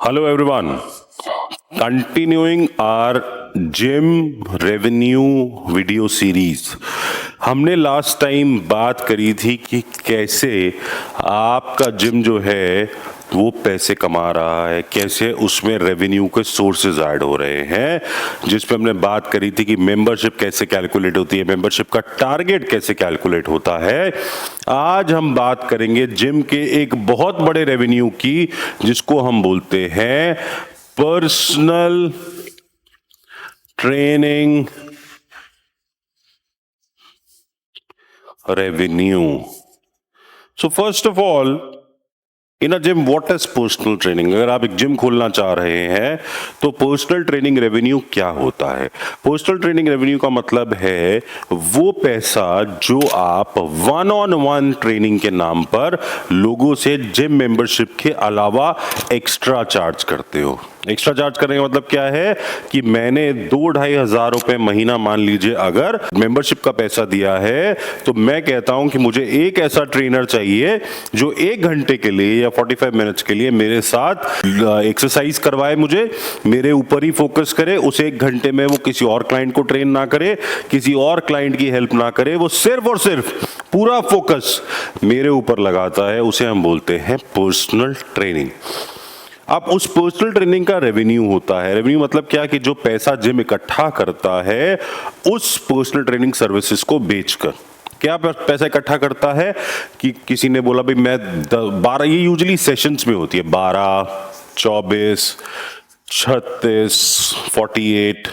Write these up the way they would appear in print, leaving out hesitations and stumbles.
Hello everyone. Continuing our gym revenue video series, हमने last time बात करी थी कि कैसे आपका जिम जो है वो पैसे कमा रहा है, कैसे उसमें रेवेन्यू के सोर्सेज ऐड हो रहे हैं, जिस पे हमने बात करी थी कि मेंबरशिप कैसे कैलकुलेट होती है, मेंबरशिप का टारगेट कैसे कैलकुलेट होता है। आज हम बात करेंगे जिम के एक बहुत बड़े रेवेन्यू की, जिसको हम बोलते हैं personal training revenue. So first of all, in a gym what is personal training? अगर आप एक जिम खोलना चाह रहे हैं तो पर्सनल ट्रेनिंग रेवेन्यू क्या होता है? पर्सनल ट्रेनिंग रेवेन्यू का मतलब है वो पैसा जो आप वन ऑन वन ट्रेनिंग के नाम पर लोगों से जिम मेंबरशिप के अलावा एक्स्ट्रा चार्ज करते हो। एक्स्ट्रा चार्ज करने का मतलब क्या है कि मैंने 2-2.5 हजार रुपए महीना मान लीजिए अगर मेंबरशिप का पैसा दिया है, तो मैं कहता हूं कि मुझे एक ऐसा ट्रेनर चाहिए जो 1 घंटे के लिए या 45 मिनट्स के लिए मेरे साथ एक्सरसाइज करवाए, मुझे मेरे ऊपर ही फोकस करे। उस 1 घंटे में वो किसी और क्लाइंट को ट्रेन ना करे, किसी और क्लाइंट की हेल्प ना करे, वो सिर्फ और सिर्फ पूरा फोकस मेरे ऊपर लगाता है। उसे हम बोलते हैं पर्सनल ट्रेनिंग। अब उस पर्सनल ट्रेनिंग का रेवेन्यू होता है। रेवेन्यू मतलब क्या कि जो पैसा जिम इकट्ठा करता है उस पर्सनल ट्रेनिंग सर्विसेज को बेचकर। क्या पैसा इकट्ठा करता है कि किसी ने बोला भाई मैं 12, ये यूजुअली सेशंस में होती है, 12, 24, 36, 48,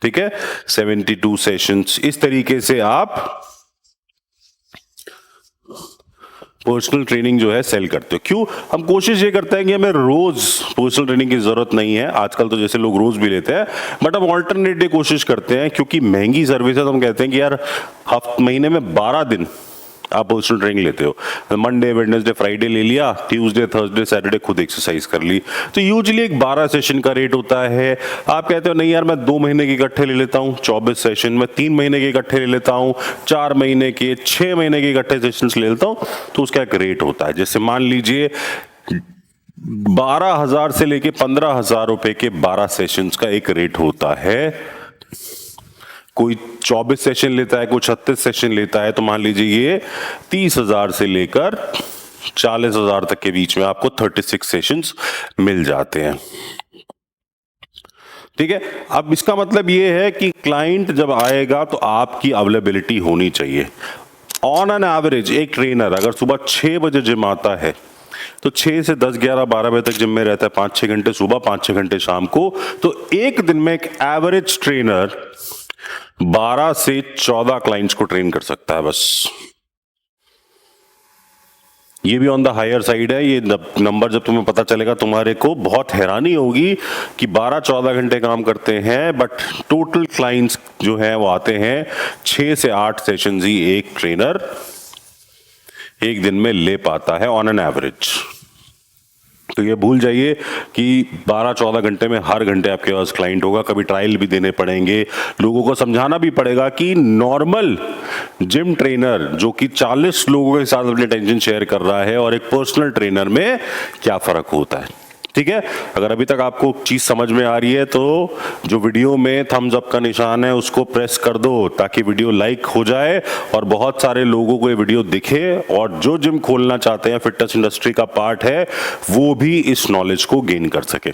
ठीक है, 72 सेशंस। इस तरीके से आप पर्सनल ट्रेनिंग जो है सेल करते हो। क्यों? हम कोशिश ये करते हैं कि हमें रोज पर्सनल ट्रेनिंग की जरूरत नहीं है। आजकल तो जैसे लोग रोज भी लेते हैं, बट हम ऑल्टरनेट डे कोशिश करते हैं, क्योंकि महंगी सर्विस है तो हम कहते हैं कि यार महीने में 12 दिन आप पर्सनल ट्रेनिंग लेते हो, मंडे वेडनेसडे फ्राइडे ले लिया, ट्यूसडे थर्सडे सैटरडे खुद एक्सरसाइज कर ली, तो यूजुअली एक 12 सेशन का रेट होता है। आप कहते हो नहीं यार मैं 2 महीने के इकट्ठे ले लेता हूँ 24 सेशन, मैं 3 महीने के इकट्ठे ले लेता हूँ, 4 महीने के, 6 महीने के इकट्ठे सेशन ले लेता हूँ, तो उसका एक रेट होता है। जैसे मान लीजिए 12,000 से लेके 15,000 रुपए के 12 सेशंस का एक रेट होता है। कोई 24 सेशन लेता है, कोई 36 सेशन लेता है, तो मान लीजिए ये 30,000 से लेकर 40,000 तक के बीच में आपको 36 सेशंस मिल जाते हैं। ठीक है, अब इसका मतलब ये है कि क्लाइंट जब आएगा तो आपकी अवेलेबिलिटी होनी चाहिए। ऑन एन एवरेज एक ट्रेनर अगर सुबह 6 बजे जिम आता है तो 6 से 10, 11, 12 बजे तक जिम में रहता है, 5-6 घंटे सुबह, 5-6 घंटे शाम को, तो एक दिन में एक एवरेज ट्रेनर 12 से 14 क्लाइंट्स को ट्रेन कर सकता है बस। ये भी ऑन द हायर साइड है। ये नंबर जब तुम्हें पता चलेगा तुम्हारे को बहुत हैरानी होगी कि 12-14 घंटे काम करते हैं, बट टोटल क्लाइंट्स जो है वो आते हैं 6 से 8 सेशंस ही एक ट्रेनर एक दिन में ले पाता है ऑन एन एवरेज। तो ये भूल जाइए कि 12-14 घंटे में हर घंटे आपके पास क्लाइंट होगा। कभी ट्रायल भी देने पड़ेंगे, लोगों को समझाना भी पड़ेगा कि नॉर्मल जिम ट्रेनर जो कि 40 लोगों के साथ अपनी टेंशन शेयर कर रहा है और एक पर्सनल ट्रेनर में क्या फर्क होता है। ठीक है, अगर अभी तक आपको चीज समझ में आ रही है तो जो वीडियो में थम्स अप का निशान है उसको प्रेस कर दो, ताकि वीडियो लाइक हो जाए और बहुत सारे लोगों को ये वीडियो दिखे, और जो जिम खोलना चाहते हैं, फिटनेस इंडस्ट्री का पार्ट है, वो भी इस नॉलेज को गेन कर सके।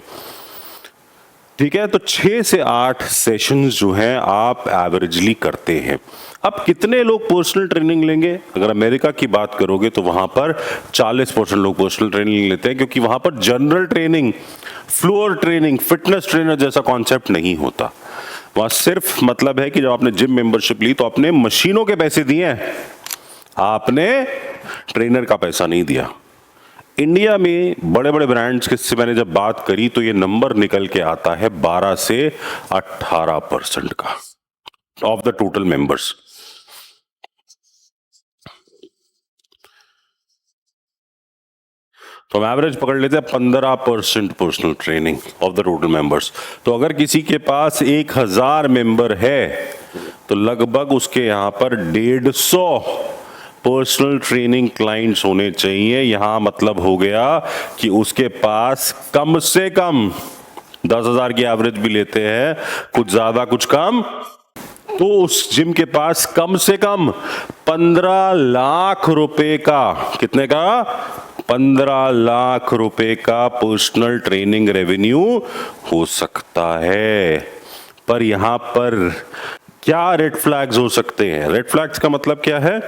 ठीक है, तो 6 से 8 सेशंस जो हैं आप एवरेजली करते हैं। अब कितने लोग पर्सनल ट्रेनिंग लेंगे? अगर अमेरिका की बात करोगे तो वहां पर 40% लोग पर्सनल ट्रेनिंग लेते हैं, क्योंकि वहां पर general training, floor training, fitness trainer जैसा कॉन्सेप्ट नहीं होता। वहां सिर्फ मतलब है कि जब आपने जिम मेंबरशिप ली तो आपने मशीनों के पैसे दिए हैं, आपने ट्रेनर का पैसा नहीं दिया। इंडिया में बड़े बड़े ब्रांड्स के से मैंने जब बात करी तो ये नंबर निकल के आता है 12 से 18% का ऑफ द टोटल मेंबर्स। तो हम एवरेज पकड़ लेते हैं 15% personal training of the total members. तो अगर किसी के पास 1000 मेंबर है तो लगभग उसके यहां पर 150 पर्सनल ट्रेनिंग क्लाइंट्स होने चाहिए। यहां मतलब हो गया कि उसके पास कम से कम 10,000 की एवरेज भी लेते हैं, कुछ ज्यादा कुछ कम, तो उस जिम के पास कम से कम 15 लाख रुपए का, कितने का, 15 लाख रुपए का पर्सनल ट्रेनिंग रेवेन्यू हो सकता है। पर यहां पर क्या रेड फ्लैग्स हो सकते हैं? रेड फ्लैग्स का मतलब क्या है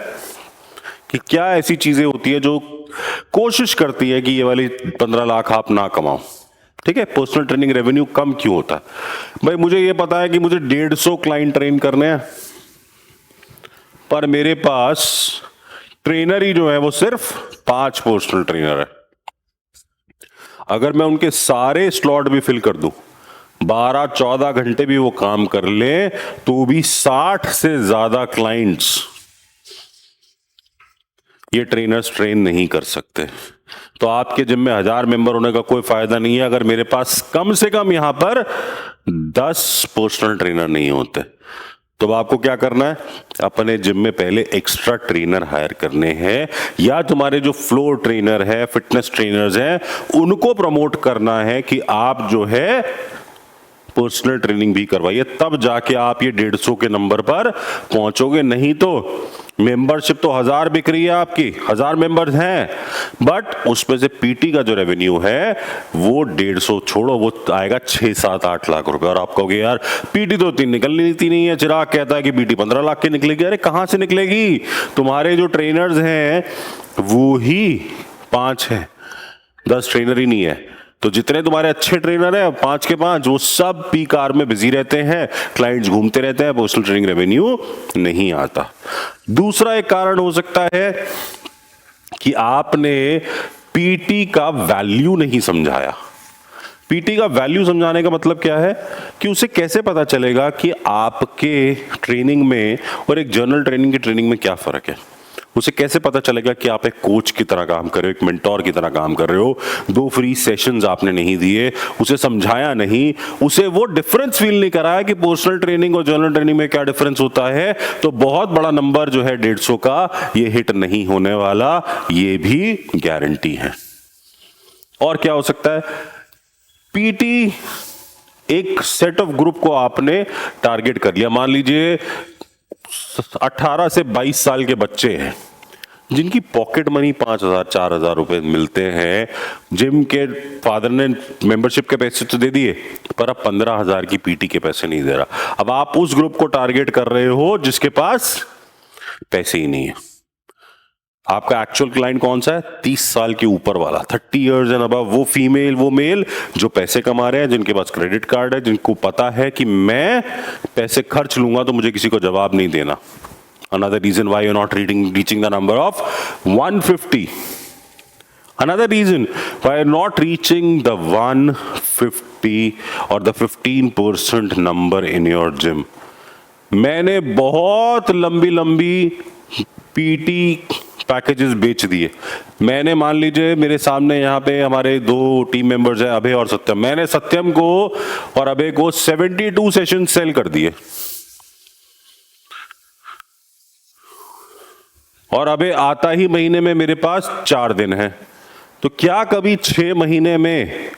कि क्या ऐसी चीजें होती है जो कोशिश करती है कि ये वाली 15 लाख आप ना कमाओ। ठीक है, पर्सनल ट्रेनिंग रेवेन्यू कम क्यों होता है? भाई मुझे ये पता है कि मुझे 150 क्लाइंट ट्रेन करने हैं, पर मेरे पास ट्रेनर ही जो है वो सिर्फ 5 पर्सनल ट्रेनर है। अगर मैं उनके सारे स्लॉट भी फिल कर दूं, 12-14 घंटे भी वो काम कर ले, तो भी 60 से ज्यादा क्लाइंट्स ये ट्रेनर्स ट्रेन नहीं कर सकते। तो आपके जिम में 1000 मेंबर होने का कोई फायदा नहीं है अगर मेरे पास कम से कम यहां पर 10 पर्सनल ट्रेनर नहीं होते। तो आपको क्या करना है? अपने जिम में पहले एक्स्ट्रा ट्रेनर हायर करने हैं, या तुम्हारे जो फ्लोर ट्रेनर है, फिटनेस ट्रेनर्स हैं, उनको प्रमोट करना है कि आप जो है पर्सनल ट्रेनिंग भी करवाइए, तब जाके आप ये 150 के नंबर पर पहुंचोगे। नहीं तो मेंबरशिप तो 1000 बिक रही है आपकी, 1000 मेंबर्स हैं, बट उसमें से पीटी का जो रेवेन्यू है वो 150 छोड़ो, वो आएगा 6-7-8 लाख रुपए। और आप कहोगे यार पीटी तो इतनी निकलती नहीं है, चिराग कहता है कि पीटी 15 लाख की निकलेगी। अरे कहां से निकलेगी? तुम्हारे जो ट्रेनर्स हैं वो ही 5 है, 10 ट्रेनर ही नहीं है। तो जितने तुम्हारे अच्छे ट्रेनर हैं 5 के 5 वो सब पीक आवर में बिजी रहते हैं, क्लाइंट्स घूमते रहते हैं, पर्सनल ट्रेनिंग रेवेन्यू नहीं आता। दूसरा एक कारण हो सकता है कि आपने पीटी का वैल्यू नहीं समझाया। पीटी का वैल्यू समझाने का मतलब क्या है कि उसे कैसे पता चलेगा कि आपके ट्रेनिंग में और एक जनरल ट्रेनिंग की ट्रेनिंग में क्या फर्क है। उसे कैसे पता चलेगा कि आप एक कोच की तरह काम कर रहे हो, एक मेंटोर की तरह काम कर रहे हो। 2 फ्री सेशंस आपने नहीं दिए, उसे समझाया नहीं, उसे वो डिफरेंस फील नहीं कराया कि पर्सनल ट्रेनिंग और जनरल ट्रेनिंग में क्या डिफरेंस होता है। तो बहुत बड़ा नंबर जो है 150 का, ये हिट नहीं होने वाला, ये भी गारंटी है। और क्या हो सकता है? पीटी एक सेट ऑफ ग्रुप को आपने टारगेट कर लिया। मान लीजिए 18 से 22 साल के बच्चे हैं जिनकी पॉकेट मनी 5,000-4,000 रुपए मिलते हैं। जिम के फादर ने मेंबरशिप के पैसे तो दे दिए, पर अब 15,000 की पीटी के पैसे नहीं दे रहा। अब आप उस ग्रुप को टारगेट कर रहे हो जिसके पास पैसे ही नहीं है। आपका एक्चुअल क्लाइंट कौन सा है? 30 साल के ऊपर वाला, 30 इयर्स एंड अबव, वो फीमेल वो मेल जो पैसे कमा रहे हैं, जिनके पास क्रेडिट कार्ड है, जिनको पता है कि मैं पैसे खर्च लूंगा तो मुझे किसी को जवाब नहीं देना। Another reason why you're not reaching the number of 150. Another reason why you're not reaching the 150 or the 15% number in your gym. मैंने बहुत लंबी पीटी पैकेजेस बेच दिए। मैंने, मान लीजिए मेरे सामने यहाँ पे हमारे 2 टीम मेंबर्स हैं, अभय और सत्यम। मैंने सत्यम को और अभय को 72 सेशन सेल कर दिए, और अभय आता ही महीने में मेरे पास 4 दिन है। तो क्या कभी 6 महीने में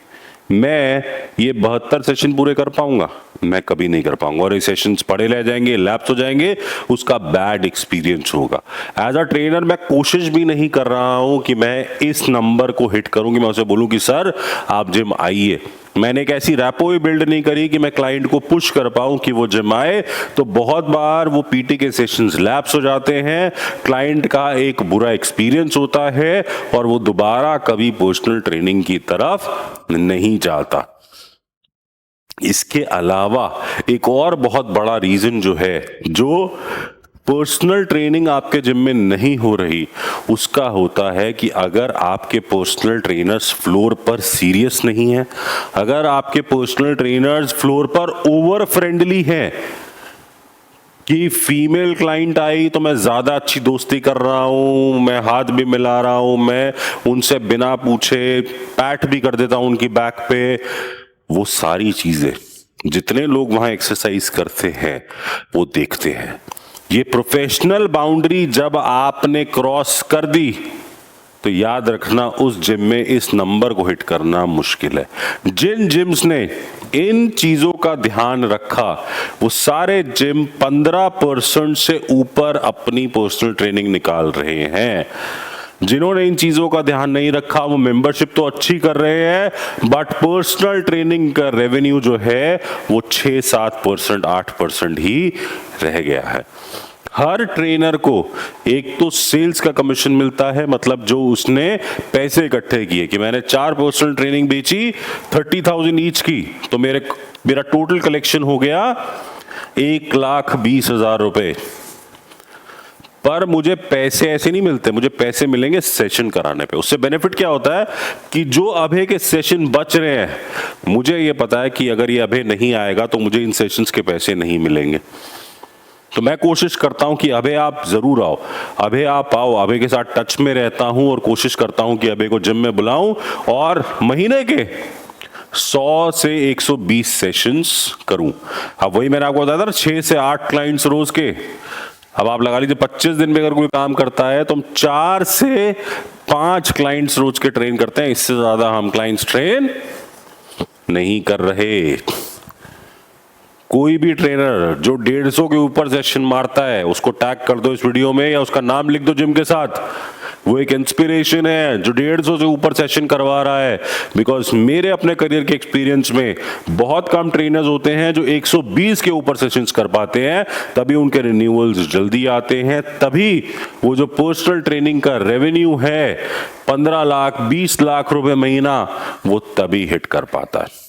मैं ये 72 सेशन पूरे कर पाऊंगा? मैं कभी नहीं कर पाऊंगा, और ये सेशंस पड़े रह जाएंगे, लैप्स हो जाएंगे, उसका बैड एक्सपीरियंस होगा। एज अ ट्रेनर मैं कोशिश भी नहीं कर रहा हूं कि मैं इस नंबर को हिट करूं कि मैं उसे बोलूं कि सर आप जिम आइए। मैंने एक ऐसी रैपो भी बिल्ड नहीं करी कि मैं क्लाइंट को पुश कर पाऊं कि वो जिम आए। तो बहुत बार वो पीटी के सेशंस लैप्स हो जाते हैं, क्लाइंट का एक बुरा एक्सपीरियंस होता है, और वो दोबारा कभी पर्सनल ट्रेनिंग की तरफ नहीं जाता। इसके अलावा एक और बहुत बड़ा रीजन जो है, जो पर्सनल ट्रेनिंग आपके जिम में नहीं हो रही, उसका होता है कि अगर आपके पर्सनल ट्रेनर्स फ्लोर पर सीरियस नहीं है, अगर आपके पर्सनल ट्रेनर्स फ्लोर पर ओवर फ्रेंडली हैं कि फीमेल क्लाइंट आई तो मैं ज्यादा अच्छी दोस्ती कर रहा हूं, मैं हाथ भी मिला रहा हूं, मैं उनसे बिना पूछे पैट भी कर देता हूं उनकी बैक पे, वो सारी चीजें जितने लोग वहां एक्सरसाइज करते हैं वो देखते हैं। ये प्रोफेशनल बाउंड्री जब आपने क्रॉस कर दी तो याद रखना उस जिम में इस नंबर को हिट करना मुश्किल है। जिन जिम्स ने इन चीजों का ध्यान रखा वो सारे जिम 15% से ऊपर अपनी पर्सनल ट्रेनिंग निकाल रहे हैं। जिन्होंने इन चीजों का ध्यान नहीं रखा वो मेंबरशिप तो अच्छी कर रहे हैं बट पर्सनल ट्रेनिंग का रेवेन्यू जो है वो 6-7%, 8% ही रह गया है। हर ट्रेनर को एक तो सेल्स का कमीशन मिलता है, मतलब जो उसने पैसे इकट्ठे किए कि मैंने 4 पर्सनल ट्रेनिंग बेची 30,000 ईच की तो मेरा टोटल कलेक्शन हो गया 1,20,000 रुपए। पर मुझे पैसे ऐसे नहीं मिलते, मुझे पैसे मिलेंगे सेशन कराने पे। उससे बेनिफिट क्या होता है कि जो अभय के सेशन बच रहे हैं मुझे ये पता है कि अगर ये अभय नहीं आएगा तो मुझे इन सेशंस के पैसे नहीं मिलेंगे। तो मैं कोशिश करता हूं कि अभय आप जरूर आओ, अभय आप आओ, अभय के साथ टच में रहता हूं और कोशिश करता हूं कि अभय को जिम में बुलाऊं और महीने के 100 से 120 सेशंस करूं। अब वही मैंने आपको बताया था ना 6 से 8 क्लाइंट्स रोज के। अब आप लगा लीजिए 25 दिन में अगर कोई काम करता है तो हम 4 से 5 क्लाइंट्स रोज के ट्रेन करते हैं, इससे ज्यादा हम क्लाइंट्स ट्रेन नहीं कर रहे। कोई भी ट्रेनर जो 150 के ऊपर सेशन मारता है उसको टैग कर दो इस वीडियो में या उसका नाम लिख दो जिम के साथ। वो एक इंस्पिरेशन है जो 150 से ऊपर सेशन करवा रहा है। बिकॉज मेरे अपने करियर के एक्सपीरियंस में बहुत कम ट्रेनर्स होते हैं जो 120 के ऊपर सेशंस कर पाते हैं, तभी उनके रिन्यूअल्स जल्दी आते हैं, तभी वो जो पर्सनल ट्रेनिंग का रेवेन्यू है 15 लाख 20 लाख रुपए महीना वो तभी हिट कर पाता है।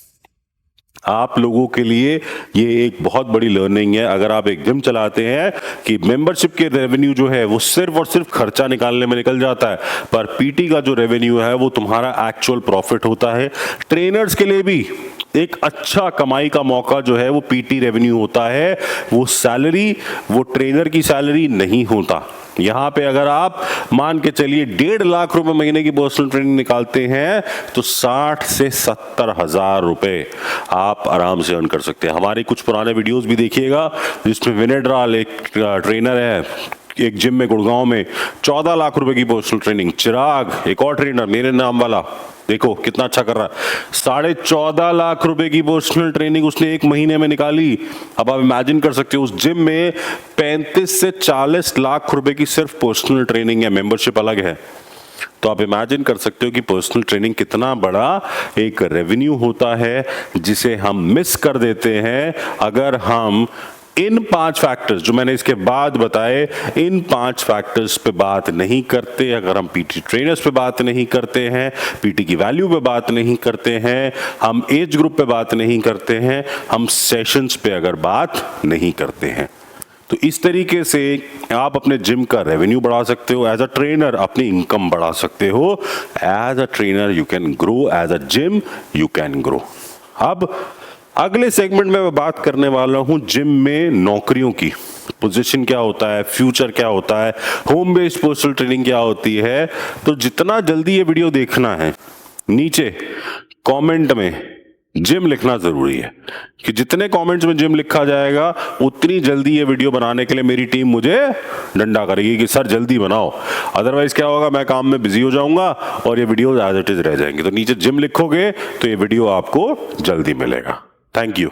आप लोगों के लिए ये एक बहुत बड़ी लर्निंग है अगर आप एक जिम चलाते हैं कि मेंबरशिप के रेवेन्यू जो है वो सिर्फ और सिर्फ खर्चा निकालने में निकल जाता है, पर पीटी का जो रेवेन्यू है वो तुम्हारा एक्चुअल प्रॉफिट होता है। ट्रेनर्स के लिए भी एक अच्छा कमाई का मौका जो है वो पीटी रेवेन्यू होता है, वो सैलरी वो ट्रेनर की सैलरी नहीं होता। यहां पे अगर आप मान के चलिए 1.5 लाख रुपए महीने की पर्सनल ट्रेनिंग निकालते हैं तो 60 से 70 हजार रुपए आप आराम से अर्न कर सकते हैं। हमारे कुछ पुराने वीडियोस भी देखिएगा जिसमें विनय ड्राल एक ट्रेनर है एक जिम में गुड़गांव में 14 लाख रुपए की पर्सनल ट्रेनिंग। चिराग एक और ट्रेनर मेरे नाम वाला, देखो कितना अच्छा कर रहा है, 14.5 लाख रुपए की पर्सनल ट्रेनिंग उसने एक महीने में निकाली। अब आप इमेजिन कर सकते हो उस जिम में 35 से 40 लाख रुपए की सिर्फ पर्सनल ट्रेनिंग है, मेंबरशिप अलग है। तो आप इमेजिन कर सकते हो कि पर्सनल ट्रेनिंग कितना बड़ा एक रेवेन्यू होता है जिसे हम मिस कर देते हैं अगर हम इन 5 फैक्टर्स जो मैंने इसके बाद बताए इन 5 फैक्टर्स पे बात नहीं करते। अगर हम पीटी ट्रेनर्स पे बात नहीं करते हैं, पीटी की वैल्यू पे बात नहीं करते हैं, हम एज ग्रुप पे बात नहीं करते हैं, हम सेशंस पे अगर बात नहीं करते हैं, तो इस तरीके से आप अपने जिम का रेवेन्यू बढ़ा सकते हो। एज अ ट्रेनर अपनी इनकम बढ़ा सकते हो। As a trainer you can grow, as a gym you can grow. अब अगले सेगमेंट में मैं बात करने वाला हूं जिम में नौकरियों की, पोजीशन क्या होता है, फ्यूचर क्या होता है, होम बेस्ड पर्सनल ट्रेनिंग क्या होती है। तो जितना जल्दी ये वीडियो देखना है नीचे कमेंट में जिम लिखना जरूरी है कि जितने कमेंट्स में जिम लिखा जाएगा उतनी जल्दी ये वीडियो बनाने के लिए मेरी टीम मुझे डंडा करेगी कि सर जल्दी बनाओ। अदरवाइज क्या होगा, मैं काम में बिजी हो जाऊंगा और ये वीडियो एज इट इज रह जाएंगे। तो नीचे जिम लिखोगे तो ये वीडियो आपको जल्दी मिलेगा। Thank you.